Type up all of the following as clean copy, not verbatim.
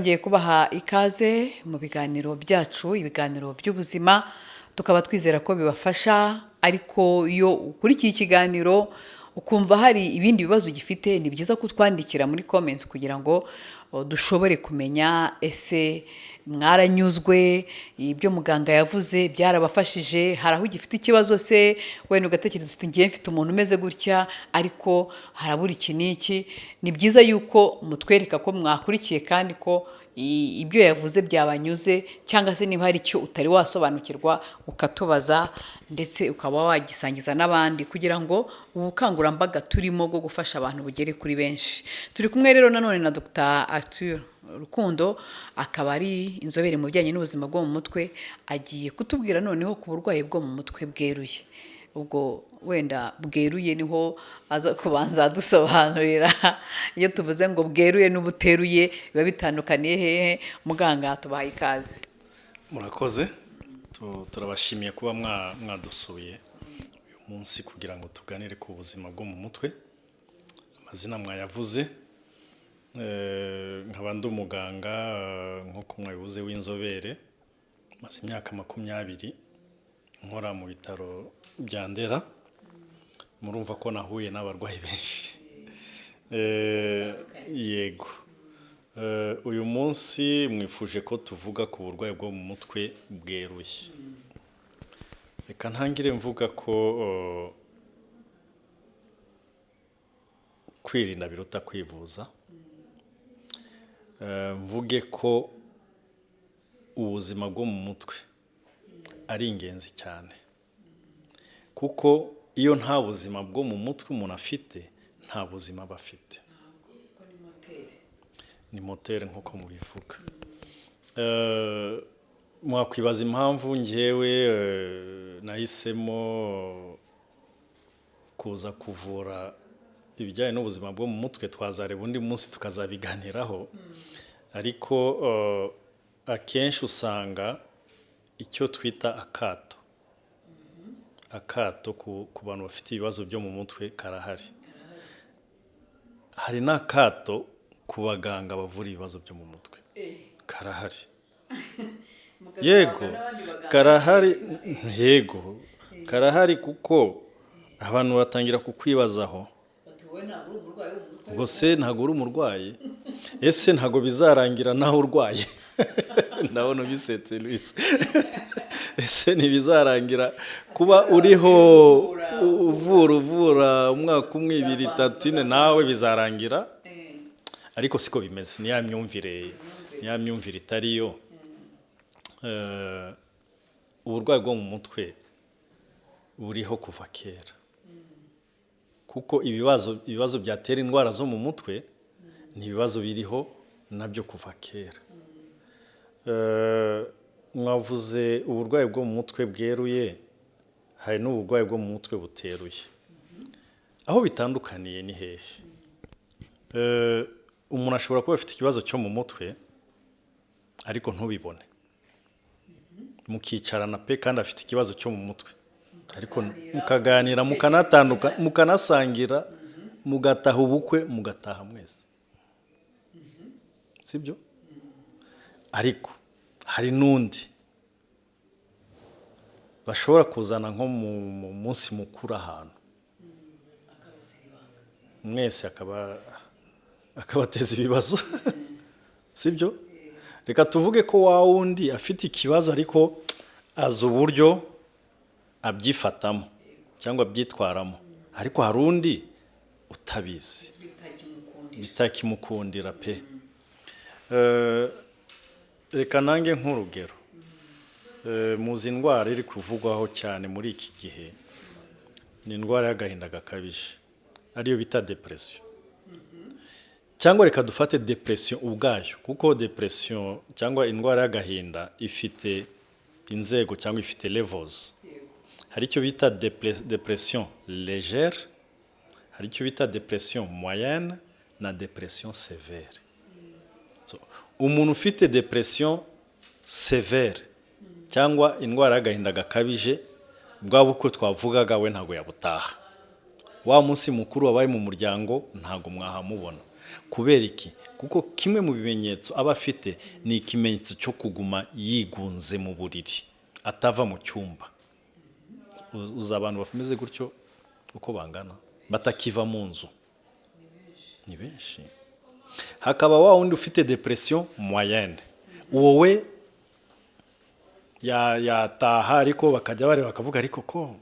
twongeye kubaha ikaze mu biganiro byacu, ibiganiro by'ubuzima, tukaba twizera ko bibafasha, ariko iyo ukurikiye ikiganiro ukumva hari ibindi bibazo ugifite, ni byiza kutwandikira muri comments kugira ngo dushobore kumenya ese mwaranyuzwe, ibyo muganga yavuze byarabafashije, hari aho ugifite ikibazo se wenda ugatekereza uti ngiye mfite umuntu umeze gutya ariko harabura iki n'iki. Ni byiza yuko mutwereka ko mwakurikiye kandi ko ibyo yavuze byabanyuze, cyangwa se niba hari icyo utari wasobanukirwa ukatubaza, ndetse ukaba wagisangiza n'abandi kugira ngo ubukangurambaga turimo bwo gufasha abantu bugere kuri benshi. Turi kumwe rero nanone na Dr. Arthur Rukundo, akaba ari inzobere mu bijyanye n'ubuzima bwo mu mutwe, agiye kutubwira noneho ku burwayi bwo mu mutwe bweruye. Ubwo wenda bweruye niho aza kubanza dusobanurira, iyo tuvuze ngo bweruye n'ubuteruye biba bitandukaniye hehe? Muganga tubaha ikaze. Murakoze, turabashimiye kuba mwadusuye uyu munsi kugira ngo tuganire ku buzima bwo mu mutwe. Amazina mwayavuze, nkaba ndi umuganga nk'uko mwabivuze w'inzobere, maze imyaka 20 nkora mu bitaro bya Ndera. Murumva ko nahuye n'abarwayi benshi. Yego, uyu munsi mwifuje ko tuvuga ku burwayi bwo mu mutwe bweruye. Reka ntangire mvuga ko kwirinda biruta kwivuza. Mvuge ko ubuzima bwo mu mutwe ari ingenzi cyane, kuko iyo nta buzima bwo mu mutwe umuntu afite, nta buzima bafite. Ni moteri nk'uko mubivuga. Mwakwibaza impamvu njyewe nahisemo kuza kuvura ibijyanye n'ubuzima bwo mu mutwe. Twazareba undi munsi tukazabiganiraho, ariko akenshi usanga icyo twita akato ku bantu bafite ibibazo byo mu mutwe karahari. Hari n'akato ku baganga bavura ibibazo byo mu mutwe, karahari. Yego, karahari. Yego, karahari, kuko abantu batangira kukwibazaho, bose ntago uri umurwayi, ese ntago bizarangira naho urwaye? Ndabona bisetse Luis. Ese ntibizarangira kuba uriho uvura umwaka 1, 2, 3 nawe bizarangira? Ariko siko bimeze. Ni ya myumvire itariyo. Uburwayi bwo mu mutwe buriho kuva kera, kuko ibibazo byatera indwara zo mu mutwe ni ibibazo biriho nabyo kuva kera. Mwavuze uburwayi bwo mu mutwe bweruye, hari n'uburwayi bwo mu mutwe buteruye. Aho bitandukaniye ni hehe? Umuntu ashobora kuba afite ikibazo cyo mu mutwe ariko ntubibone, mukicarana pe kandi afite ikibazo cyo mu mutwe, ariko mukaganira, mukanatandukana, mukanasangira, mugataha ubukwe, mugataha mwese, sibyo? Ariko hari n'undi bashobora kuzana nko mu munsi mukuru ahantu, mwese akabateza ibibazo, sibyo? Reka tuvuge ko wa wundi afite ikibazo ariko azi uburyo abyifatamo cyangwa abyitwaramo, ariko hari undi utabizi, bitakimukundira pe. Reka nange nk'urugero, muzi indwara iri kuvugwaho cyane muri iki gihe, ni indwara y'agahinda gakabije, ariyo bita depression. Cyangwa reka dufate depression ubwayo, kuko depression cyangwa indwara y'agahinda ifite inzego cyangwa ifite levels. Hari icyo bita depression légère, hari icyo bita depression moyenne na depression sévère. Umuntu ufite depression sévère cyangwa indwara y'agahinda gakabije, bwa bukwe twavugaga we ntago yabutaha. Wa munsi mukuru wabaye mu muryango ntago mwahamubona. kubera iki? Kuko kimwe mu bimenyetso aba afite ni ikimenyetso cyo kuguma yigunze mu buriri atava mu cyumba. Uza abantu bameze gutyo uko bangana batakiva mu nzu ni benshi. Hakaba wa wundi ufite depression moyenne, wowe yataha ariko bakajya bareba bakavuga ariko ko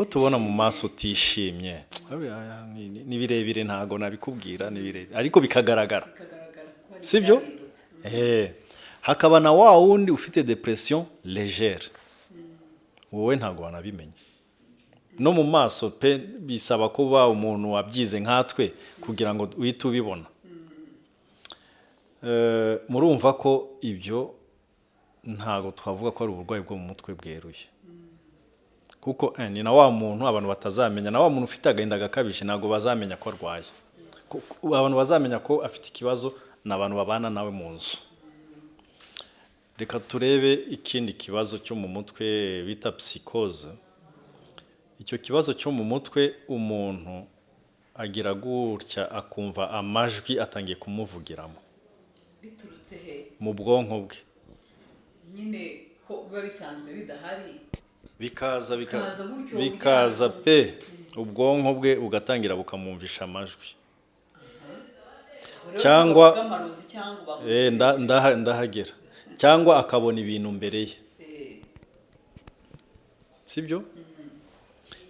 tubona mu maso utishimye, ni birebire ntago nabikubwira, ni birebire ariko bikagaragara, sibyo? Hakaba na wa wundi ufite depression légère, wowe ntago wanabimenya. No mu maso pe bisaba kuba umuntu wabyize nkatwe kugira ngo uhite ubibona. Murumva ko ibyo ntago twavuga ko ari uburwayi bwo mu mutwe bweruye, kuko ni na wa muntu abantu batazamenya, na wa muntu ufite agahinda gakabije ntago bazamenya ko arwaye. Abantu bazamenya ko afite ikibazo n'abantu babana nawe mu nzu. Reka turebe ikindi kibazo cyo mu mutwe bita psychose. Icyo kibazo cyo mu mutwe umuntu agira gutya akumva amajwi atangiye kumuvugiramo biturutse he mu bwonko bwe, nyine ko biba bisanzwe bidahari bikaza pe ubwonko bwe ugatangira bukamwumvisha amajwi cyangwa ndahagera, cyangwa akabona ibintu mbere ye, sibyo?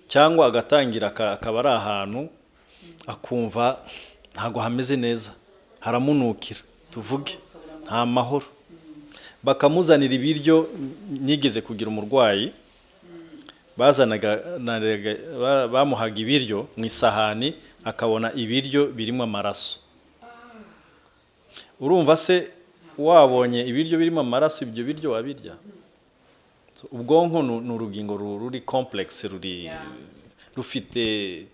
Cyangwa agatangira akaba ari ahantu akumva ntago hameze neza, haramunukira, tuvuge nta mahoro. Bakamuzanira ibiryo, nigeze kugira umurwayi bamuhaga ibiryo mu isahani akabona ibiryo birimo amaraso. Urumva se wabonye ibiryo birimo amaraso, ibyo biryo wabirya? Ubwonko ni urugingo ruri complex, rufite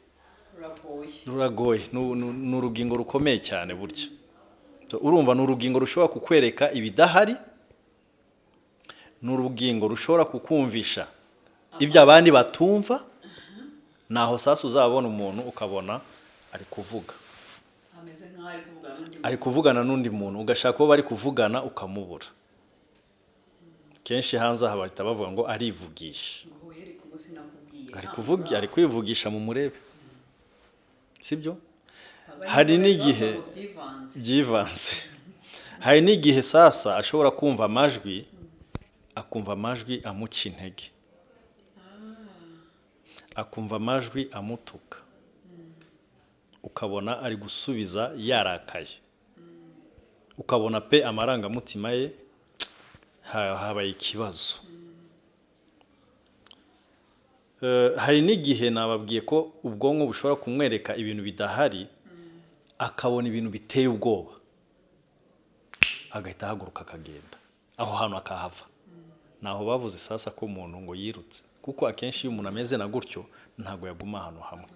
ruragoye, ni urugingo rukomeye cyane burya. Urumva ni urugingo rushobora kukwereka ibidahari, ni urugingo rushobora kukumvisha ibyo abandi batumva. Naho sasa uzabona umuntu ukabona ari kuvuga, ari kuvugana n'undi muntu, ugashaka ko bari kuvugana ukamubura. Kenshi hanze aha bahita bavuga ngo arivugisha, ari kwivugisha mu murebe, sibyo? Hari n'igihe byivanze, hari n'igihe sasa ashobora kumva amajwi, akumva amajwi amuca intege, akumva amajwi amutuka, ukabona ari gusubiza yarakaye, ukabona pe amarangamutima ye habaye ikibazo. Hari n'igihe nababwiye ko ubwonko bushobora kumwereka ibintu bidahari, akabona ibintu biteye ubwoba, agahita ahaguruka akagenda, aho hantu akahava. Naho bavuze sasa ko umuntu ngo yirutse, kuko akenshi iyo umuntu ameze na gutyo ntago yaguma ahantu hamwe.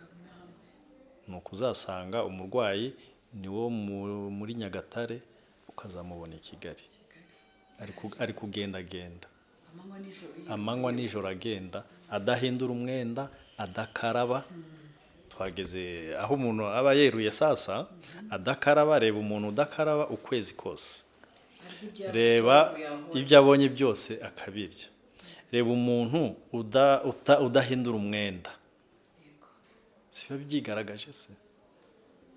Nuko uzasanga umurwayi ni wo muri Nyagatare ukazamubona i Kigali ari kugendagenda amanywa nijoro, agenda adahindura umwenda, adakaraba. Twageze aho umuntu aba yeruye sasa, adakaraba. Reba umuntu udakaraba ukwezi kose, reba ibyo abonye byose akabirya. Reba umuntu udahindura umwenda, si biba byigaragaje se?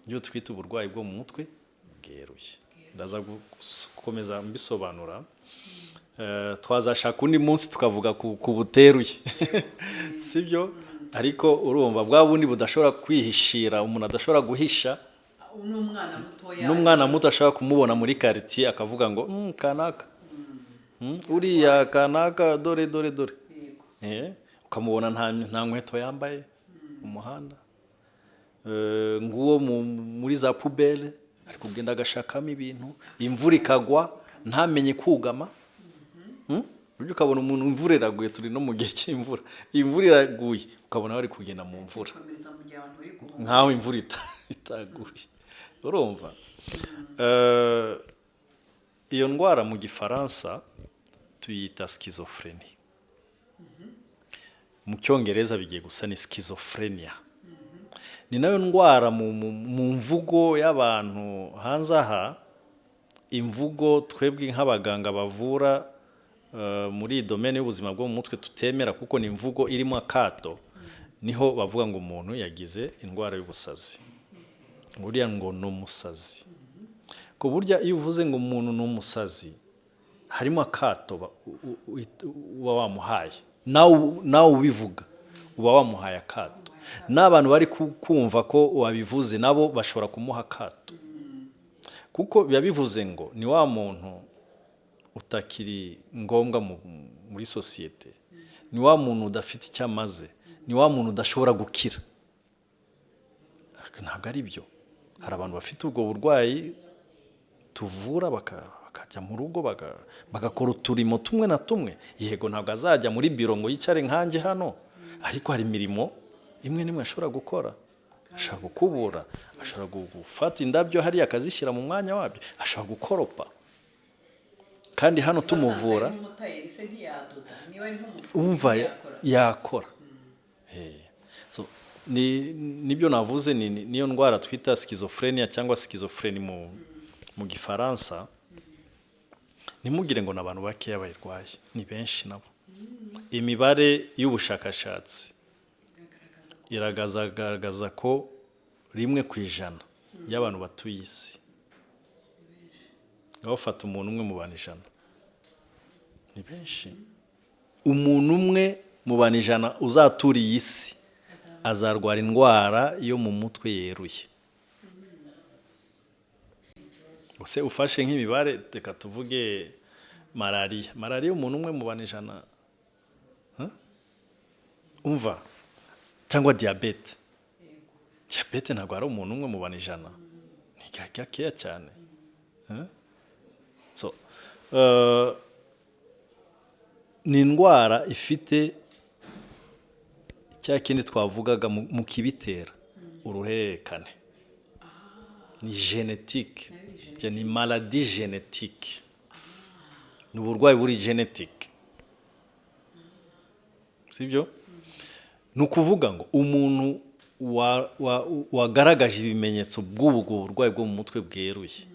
Iyo twita uburwayi bwo mu mutwe bweruye. Ndaza gukomeza mbisobanura, twazashaka undi munsi tukavuga ku buteruye sibyo? Ariko urumva bwa bundi budashobora kwihishira, umuntu adashobora guhisha. N'umwana muto ashobora kumubona muri quartier akavuga ngo kanaka, uriya kanaka, dore ukamubona nta nkweto yambaye mu muhanda, nguwo muri za poubelle ari kugenda agashakamo ibintu, imvura ikagwa ntamenye kugama. Buryo ukabona umuntu imvura iraguye, turi no mu gihe cy'imvura, imvura iraguye ukabona bari kugenda mu mvura nkaho imvura itaguye. Urumva iyo ndwara mu gifaransa tuyita schizophrenie, mu cyongereza bigiye gusa ni schizophrenia. ni nayo ndwara mu mvugo y'abantu hanze aha, imvugo twebwe nk'abaganga bavura muri domene y'ubuzima bwo mu mutwe tutemera, kuko ni imvugo irimo akato. Niho bavuga ngo umuntu yagize indwara y'ubusazi, buriya ngo ni umusazi. Ko burya iyo uvuze ngo umuntu ni umusazi, harimo akato uba wamuhaye, nawe ubivuga uba wamuhaye akato. N'abantu bari kumva ko wabivuze nabo bashobora kumuha akato, kuko biba bivuze ngo ni wa muntu utakiri ngombwa muri sosiyete, ni wa muntu udafite icyo amaze, ni wa muntu udashobora gukira. Ntabwo ari byo. Hari abantu bafite ubwo burwayi tuvura bakajya mu rugo bagakora uturimo tumwe na tumwe. Yego ntabwo azajya muri biro ngo yicare nkanjye hano, ariko hari imirimo imwe n'imwe ashobora gukora. Ashobora gukubura, ashobora gufata indabyo hariya akazishyira mu mwanya wabyo, ashobora gukoropa. Kandi hano tumuvura umva yakora. Nibyo navuze, niyo ndwara twita schizophrenia cyangwa schizophrenie mu gifaransa. Ntimugire ngo n'abantu bakeya bayirwaye, ni benshi nabo. Imibare y'ubushakashatsi iragaragaza ko 1% y'abantu batuye isi bafata umuntu umwe mu bantu 100. Ni benshi. Umuntu umwe mu bantu 100 uzaturiye isi azarwara indwara yo mu mutwe yeruye. Use ufashe nk'imibare, reka tuvuge malaria umuntu umwe mu bantu 100, umva, cyangwa diabete ntabwo ari umuntu umwe mu bantu 100, ni gakeya cyane. Ni indwara ifite cya kindi twavugaga mu kibitera, uruhererekane. Ni génétique, ni maladie génétique, ni uburwayi buri génétique. Sibyo? Ni ukuvuga ngo umuntu wagaragaje ibimenyetso bw'ubwo burwayi bwo mu mutwe bweruye,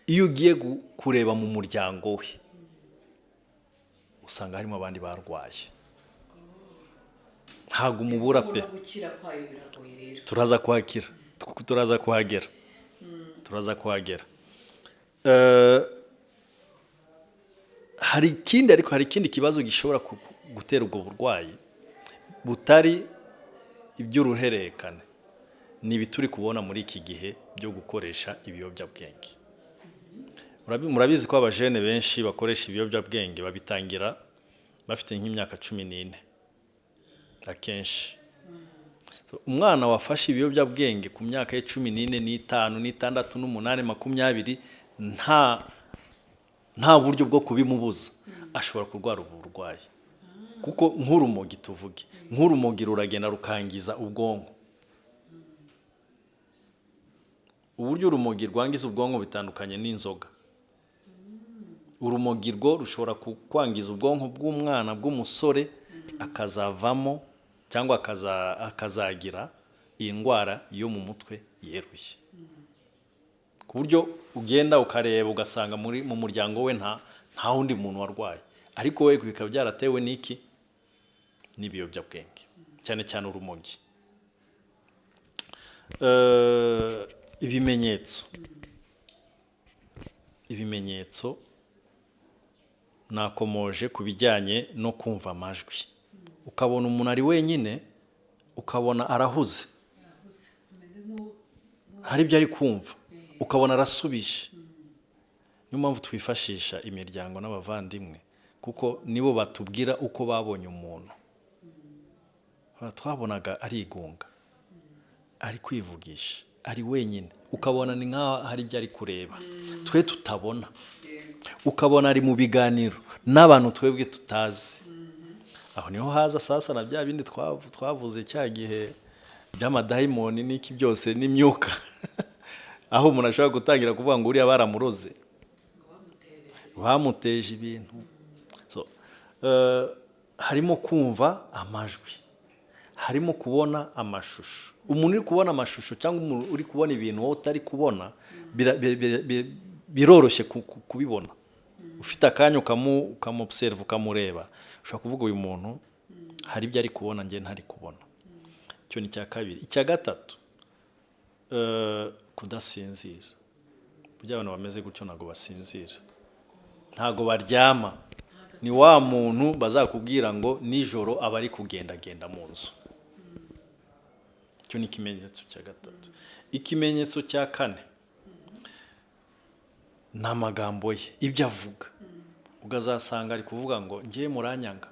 iyo ugiye kureba mu muryango we usanga harimo abandi barwaye. Ntabwo umubura pe. Turaza kuhagera. Hari ikindi kibazo gishobora gutera ubwo burwayi butari iby'uruhererekane. Ni ibituri kubona muri iki gihe byo gukoresha ibiyobyabwenge. Murabizi ko abajene benshi bakoresha ibiyobyabwenge babitangira bafite nk'imyaka 14 akenshi. Umwana wafashe ibiyobyabwenge ku myaka ya 14, 5, 6, 8, 20 nta buryo bwo kubimubuza, ashobora kurwara ubu burwayi. Kuko nk'urumogi tuvuge, nk'urumogi ruragenda rukangiza ubwonko. Uburyo urumogi rwangiza ubwonko bitandukanye n'inzoga. Urumogi rwo rushobora kwangiza ubwonko bw'umwana bw'umusore akazavamo cyangwa akazagira iyi ndwara yo mu mutwe yeruye. Ku buryo ugenda ukareba ugasanga mu muryango we nta wundi muntu warwaye, ariko we bikaba byaratewe n'iki? N'ibiyobyabwenge, cyane cyane urumogi. Ibimenyetso nakomoje ku bijyanye no kumva amajwi. Ukabona umuntu ari wenyine, ukabona arahuze, hari ibyo ari kumva, ukabona arasubije. Niyo mpamvu twifashisha imiryango n'abavandimwe, kuko nibo batubwira uko babonye umuntu. Twabonaga arigunga, ari kwivugisha, ari wenyine, ukabona ni nkaho hari ibyo ari kureba twe tutabona, ukabona ari mu biganiro n'abantu twebwe tutazi. Aho niho haza sasa na bya bindi twavuze cya gihe by'amadayimoni n'iki byose n'imyuka. Aho umuntu ashobora gutangira kuvuga ngo uriya baramuroze, bamuteje ibintu. Harimo kumva amajwi, harimo kubona amashusho. Umuntu uri kubona amashusho cyangwa umuntu uri kubona ibintu wowe utari kubona biroroshye kubibona. Ufite akanya ukamobserve ukamureba, ushobora kuvuga uyu muntu hari ibyo ari kubona njye ntari kubona. Icyo ni cya kabiri. Icya gatatu, kudasinzira. Burya abantu bameze gutyo ntago basinzira, ntago baryama. Ni wa muntu bazakubwira ngo nijoro aba ari kugendagenda mu nzu. Icyo ni ikimenyetso cya gatatu. Ikimenyetso cya kane, ni amagambo ye, ibyo avuga. Ugazasanga ari kuvuga ngo ngiye muranyanga,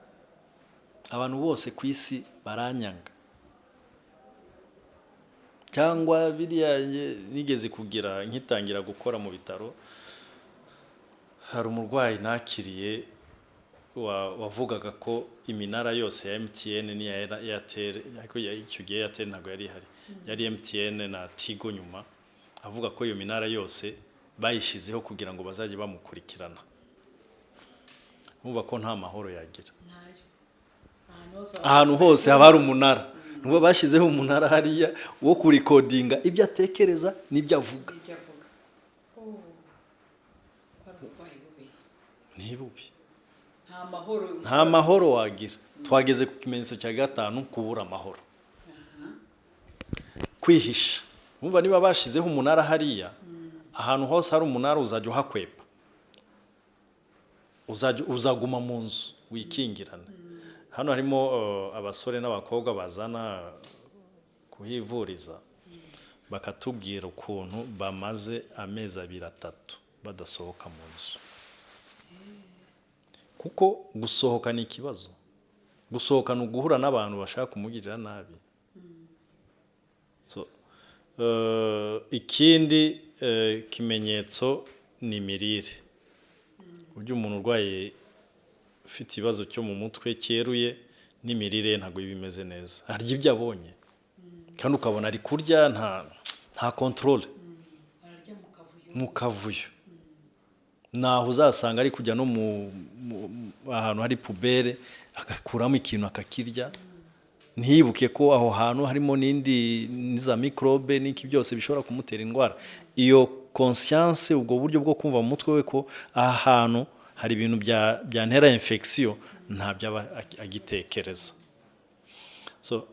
abantu bose ku isi baranyanga. Cyangwa biriya nigeze kugira nkitangira gukora mu bitaro, hari umurwayi nakiriye wavugaga ko iminara yose ya MTN n'iya Airtel, ariko icyo gihe Airtel ntabwo yari ihari, yari MTN na Tigo nyuma, avuga ko iyo minara yose bayishizeho kugira ngo bazajye bamukurikirana. Numva ko nta mahoro yagira. Ahantu hose haba hari umunara. Nubwo bashizeho umunara hariya wo kurikodinga ibyo atekereza n'ibyo avuga. Ni bubi. Nta mahoro wagira. Twageze ku kimenyetso cya gatanu, kubura amahoro. Kwihisha. Numva niba bashizeho umunara hariya, ahantu hose hari umunara uzajya uhakwepa. Uzaguma mu nzu wikingirana. Hano harimo abasore n'abakobwa bazana kuhivuriza, bakatubwira ukuntu bamaze amezi 2-3 badasohoka mu nzu. Kuko gusohoka ni ikibazo. Gusohoka ni uguhura n'abantu bashaka kumugirira nabi. So ikindi kimenyetso ni imirire. Burya umuntu urwaye ufite ikibazo cyo mu mutwe cyeruye, n'imirire ntabwo bimeze neza. Arya ibyo abonye kandi ukabona ari kurya nta control. Mu kavuyo. Naho uzasanga ari kujya no mu ahantu hari pubere agakuramo ikintu akakirya, ntiyibuke ko aho hantu harimo niza microbe n'iki byose bishobora kumutera indwara. Iyo conscience, ubwo buryo bwo kumva mu mutwe we ko aha hantu hari ibintu byantera infection, ntabyo agitekereza. So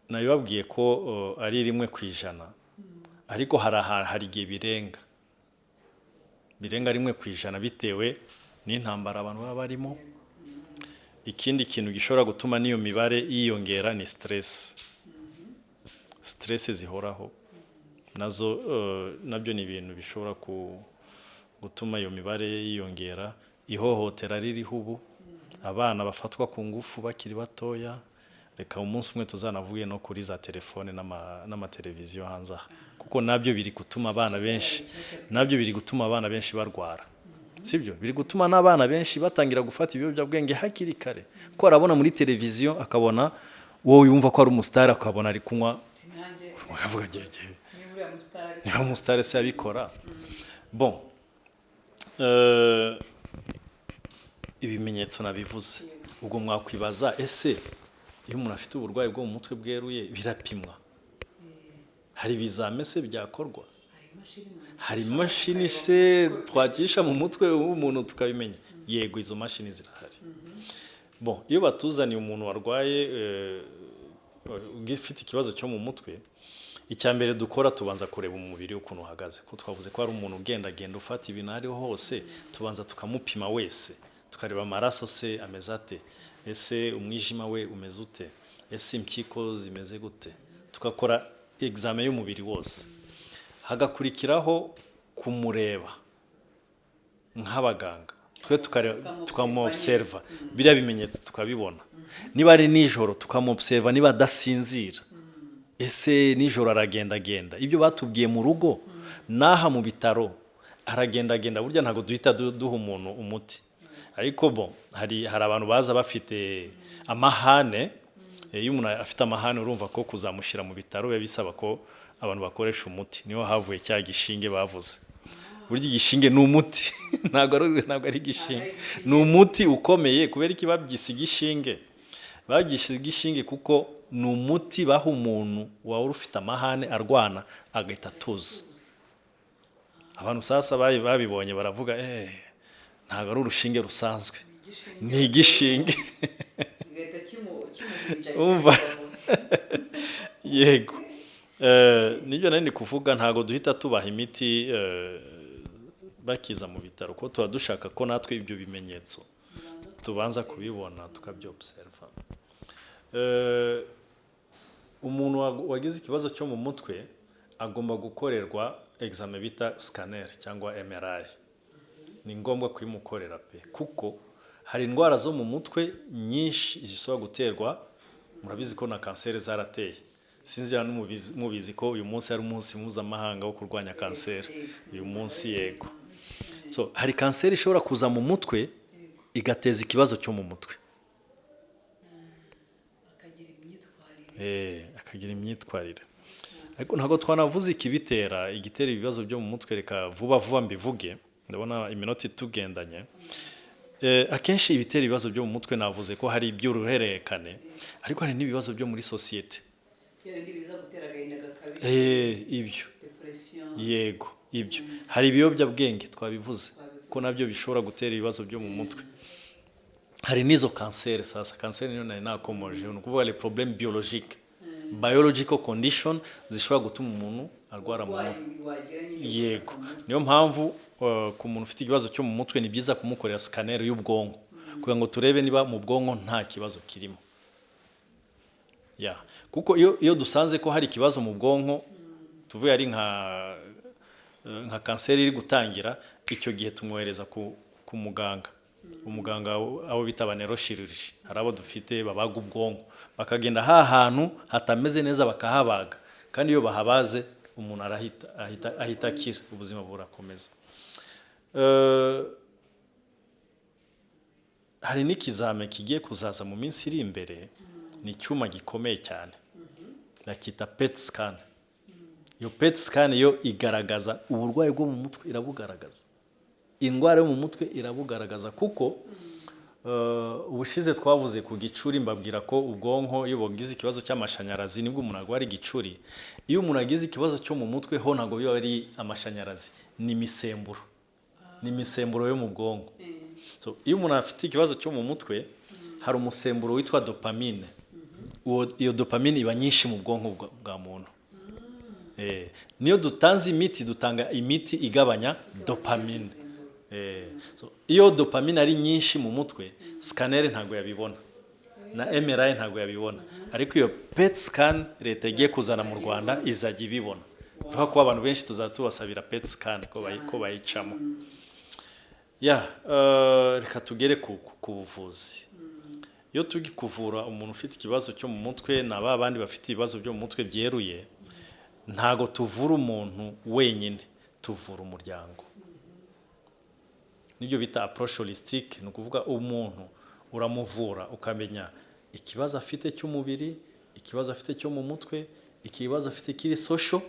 nabibabwiye ko ari 1%, ariko hari igihe birenga 1% bitewe n'intambara abantu baba barimo. Ikindi kintu gishobora gutuma niyo mibare yiyongera ni stress. Stress zihoraho nazo nabyo ni ibintu bishobora gutuma iyo mibare yiyongera. Ihohotera ririho ubu, abana bafatwa ku ngufu bakiri batoya. Reka umunsi umwe tuzanavuye no kuri za telefone n'amateleviziyo hanze aha, kuko nabyo biri gutuma abana benshi barwara. Sibyo biri gutuma n'abana benshi batangira gufata ibiyobyabwenge hakiri kare, ko arabona muri televiziyo akabona wowe yumva ko ari umustar, akabona ari kunywa, akavuga niba umustar se abikora. Bon, ibimenyetso nabivuze. Ubwo mwakwibaza, ese iyo umuntu afite uburwayi bwo mu mutwe bweruye birapimwa? Hari ibizamese byakorwa? Hari imashini se twagisha mu mutwe w'umuntu tukabimenya? Yego, izo mashini zirahari. Bon, iyo batuzaniye umuntu warwaye ugifite ikibazo cyo mu mutwe, icyambere dukora tubanza kureba umubiri ukuntu uhagaze. Ko twavuze ko ari umuntu ugenda ufata ibintu ariho hose, tubanza tukamupima wese, tukareba amaraso se ameze ate, ese umwijima we umeze ute, ese impyiko zimeze gute. Tukakora examen y'umubiri wose. Hagakurikiraho kumureba nk'abaganga, twe tukamobserva biriya bimenyetso tukabibona. Niba ari nijoro tukamobserva niba adasinzira, ese nijoro aragendagenda. Ibyo batubwiye mu rugo naha mu bitaro aragendagenda. Burya ntago duhita duha umuntu umuti, ariko bon, hari abantu baza bafite amahane. Iyo umuntu afite amahane urumva ko kuzamushira mu bitaro biba bisaba ko abantu bakoresha umuti. Niho havuye cya gishinge bavuze. Burya igishinge ni umuti ntabwo ari igishinge, ni umuti ukomeye. Kubera iki babyise igishinge? bagishyize igishinge kuko ni umuti baha umuntu waba ufite amahane arwana agahita atuza. Abantu sasa babibonye baravuga ntabwo ari urushinge rusanzwe, ni igishinge. Umva yego, nibyo nari kuvuga, ntabwo duhita tubaha imiti bakiza mu bitaro, ko tuba dushaka ko natwe ibyo bimenyetso tubanza kubibona tukabyobserva. Umuntu wagize ikibazo cyo mu mutwe agomba gukorerwa examen bita scanner cyangwa MRI. Ni ngombwa kuyimukorera pe, kuko hari indwara zo mu mutwe nyinshi zishobora guterwa. Murabizi ko na kanseri zarateye, sinzi hano mubizi ko uyu munsi ari umunsi mpuzamahanga wo kurwanya kanseri. Uyu munsi yego, so hari kanseri ishobora kuza mu mutwe igateza ikibazo cyo mu mutwe, akagira imyitwarire. Ariko ntabwo twanavuze igitera ibibazo byo mu mutwe. Reka vuba mbivuge, ndabona iminota itugendanye. Akenshi ibitera ibibazo byo mu mutwe navuze ko hari iby'uruhererekane, ariko hari n'ibibazo byo muri sosiyete. Ibyo yego, ibyo hari ibiyobyabwenge twabivuze ko nabyo bishobora gutera ibibazo byo mu mutwe. Hari n'izo kanseri. Sasa kanseri niyo nari nakomoje, ni ukuvuga les problèmes biologiques, biological condition zishobora gutuma umuntu arwara mu mutwe. Yego, niyo mpamvu ku muntu ufite ikibazo cyo mu mutwe ni byiza kumukorera scanner y'ubwonko kugira ngo turebe niba mu bwonko nta kibazo kirimo. Kuko iyo dusanze ko hari ikibazo mu bwonko, tuvuye ari nka kanseri iri gutangira, icyo gihe tumwohereza ku muganga. Umuganga abo bita neurochirurgie, hari abo dufite babaga ubwonko, bakagenda hantu hatameze neza bakahabaga, kandi iyo bahabaze umuntu ahita akira, ubuzima burakomeza. Hari n'ikizame kigiye kuzaza mu minsi iri imbere, ni icyuma gikomeye cyane, bakita PET scan. Iyo PET scan yo igaragaza uburwayi bwo mu mutwe, irabugaragaza indwara yo mu mutwe, irabugaragaza. Kuko ubushize twavuze ku gicuri, mbabwira ko ubwonko iyo bugize ikibazo cy'amashanyarazi nibwo umuntu arwara igicuri. Iyo umuntu agize ikibazo cyo mu mutwe ho ntabwo biba ari amashanyarazi, ni imisemburo, ni imisemburo yo mu bwonko. So iyo umuntu afite ikibazo cyo mu mutwe, hari umusemburo witwa dopamine. Iyo dopamine iba nyinshi mu bwonko bwa muntu. Niyo dutanze imiti, dutanga imiti igabanya dopamine. So iyo dopamine ari nyinshi mu mutwe, scanner ntabwo yabibona, na MRI ntabwo yabibona, ariko iyo PET scan leta igiye kuzana mu Rwanda izajya ibibona. Vuga ko abantu benshi tuzatubasabira PET scan ko bayicamo. Reka tugere ku buvuzi. Iyo tugi kuvura umuntu ufite ikibazo cyo mu mutwe na babandi bafite ibibazo byo mu mutwe byeruye, ntago tuvura umuntu wenyine, tuvura umuryango. Nibyo bita approche holistique, ni ukuvuga umuntu uramuvura ukamenya ikibazo afite cy'umubiri, ikibazo afite cyo mu mutwe, ikibazo afite kiri social,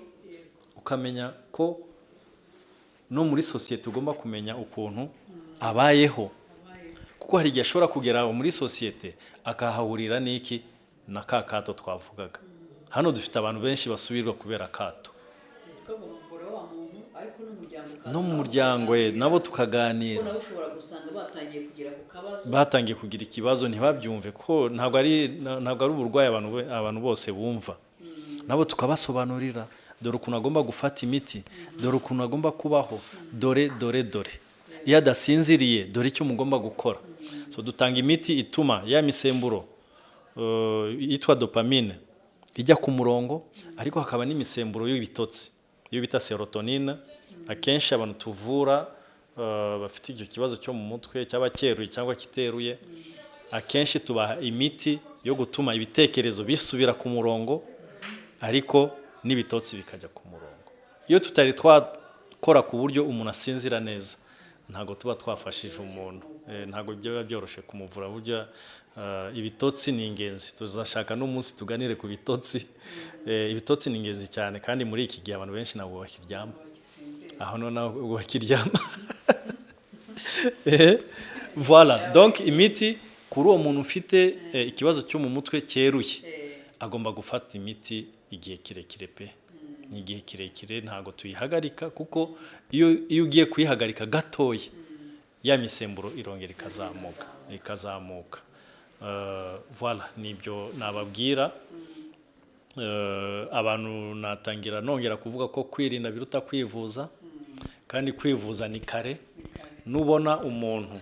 ukamenya ko no muri sosiyete ugomba kumenya ukuntu abayeho. Kuko hari igihe ashobora kugera muri sosiyete akahahurira n'iki na kato twavugaga. Hano dufite abantu benshi basubirwa kubera kato, no mu muryango nabo tukaganira, batangiye kugira ikibazo ntibabyumve ko ntabwo ari uburwayi abantu bose bumva. Nabo tukabasobanurira, dore ukuntu agomba gufata imiti, dore ukuntu agomba kubaho, dore. Iyo adasinziriye, dore icyo mugomba gukora. So dutanga imiti ituma ya misemburo yitwa dopamine ijya ku murongo, ariko hakaba n'imisemburo y'ibitotsi, iyo bita serotonine. Akenshi abantu tuvura bafite icyo kibazo cyo mu mutwe, cyaba cyeruye cyangwa kiteruye, akenshi tubaha imiti yo gutuma ibitekerezo bisubira ku murongo, ariko n'ibitotsi bikajya ku murongo. Iyo tutari twakora ku buryo umuntu asinzira neza, ntago tuba twafashije umuntu, ntago biba byoroshye kumuvura. Burya ibitotsi ni ingenzi, tuzashaka n'umunsi tuganire ku bitotsi. Ibitotsi ni ingenzi cyane, kandi muri iki gihe abantu benshi ntabwo bakiryama. Aho none bakiryama. Voilà, donc imiti kuri uwo muntu ufite ikibazo cyo mu mutwe cyeruye agomba gufata imiti igihe kirekire pe ni igihe kirekire ntago tuyihagarika kuko iyo ugiye kuyihagarika gatoya ya misemburo irongera ikazamuka voilà nibyo nababwira abantu natangira nongera kuvuga ko kwirinda biruta kwivuza kandi kwivuza ni kare nubona umuntu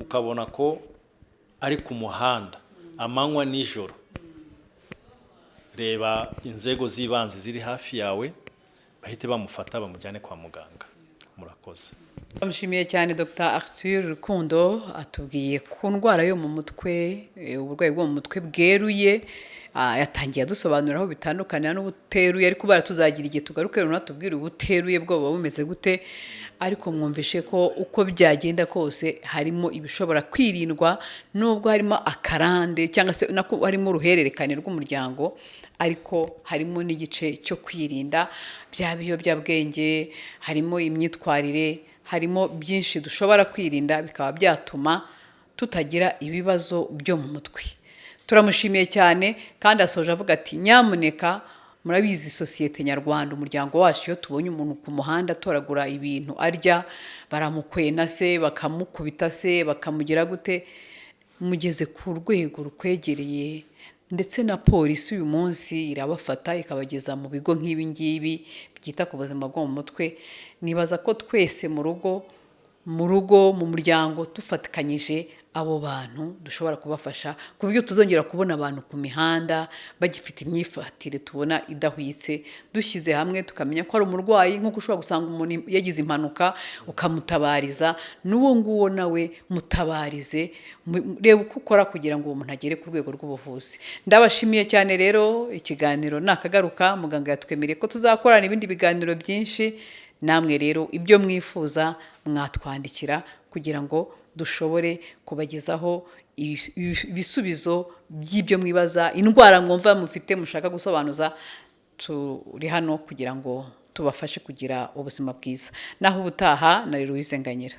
ukabona ko ari ku muhanda amanywa nijoro reba inzego z'ibanze ziri hafi yawe bahite bamufata bamujyane kwa muganga murakoze. Tumushimiye cyane Dr Arthur Rukundo atubwiye ku ndwara yo mu mutwe uburwayi bwo mu mutwe bweruye yatangiye adusobanurira aho bitandukanira n'ubuteruye ariko baratuzagira igihe tugaruke rero natubwire ubuteruye bwo bumeze gute ariko mwumvishe ko uko byagenda kose harimo ibishobora kwirindwa nubwo harimo akarande cyangwa se nako harimo uruhererekane rw'umuryango ariko harimo n'igice cyo kwirinda bya biyobyabwenge harimo imyitwarire harimo byinshi dushobora kwirinda bikaba byatuma tutagira ibibazo byo mu mutwe. Turamushimiye cyane kandi asoje avuga ati nyamuneka murabizi sosiyete nyarwanda umuryango wacu iyo tubonye umuntu ku muhanda atoragura ibintu arya baramukwena se bakamukubita se bakamugira gute mugeze ku rwego rukwegereye ndetse na polisi uyu munsi irabafata ikabageza mu bigo nk'ibi ngibi byita ku buzima bwo mu mutwe. Nibaza ko twese mu rugo mu muryango tufatikanyije abo bantu dushobora kubafasha ku buryo tuzongera kubona abantu ku mihanda bagifite imyifatire tubona idahwitse dushyize hamwe tukamenya ko ari umurwayi nk'uko ushobora gusanga umuntu yagize impanuka ukamutabariza n'uwo nguwo nawe mutabarize reba uko ukora kugira ngo uwo muntu agere ku rwego rw'ubuvuzi. Ndabashimiye cyane rero ikiganiro nakagaruka muganga yatwemereye ko tuzakorana ibindi biganiro byinshi namwe rero ibyo mwifuza mwatwandikira kugira ngo dushobore kubagezaho ibisubizo by'ibyo mwibaza indwara mwumva mufite mushaka gusobanuza turi hano kugira ngo tubafashe kugira ubuzima bwiza naho ubutaha na Louise Nganyira.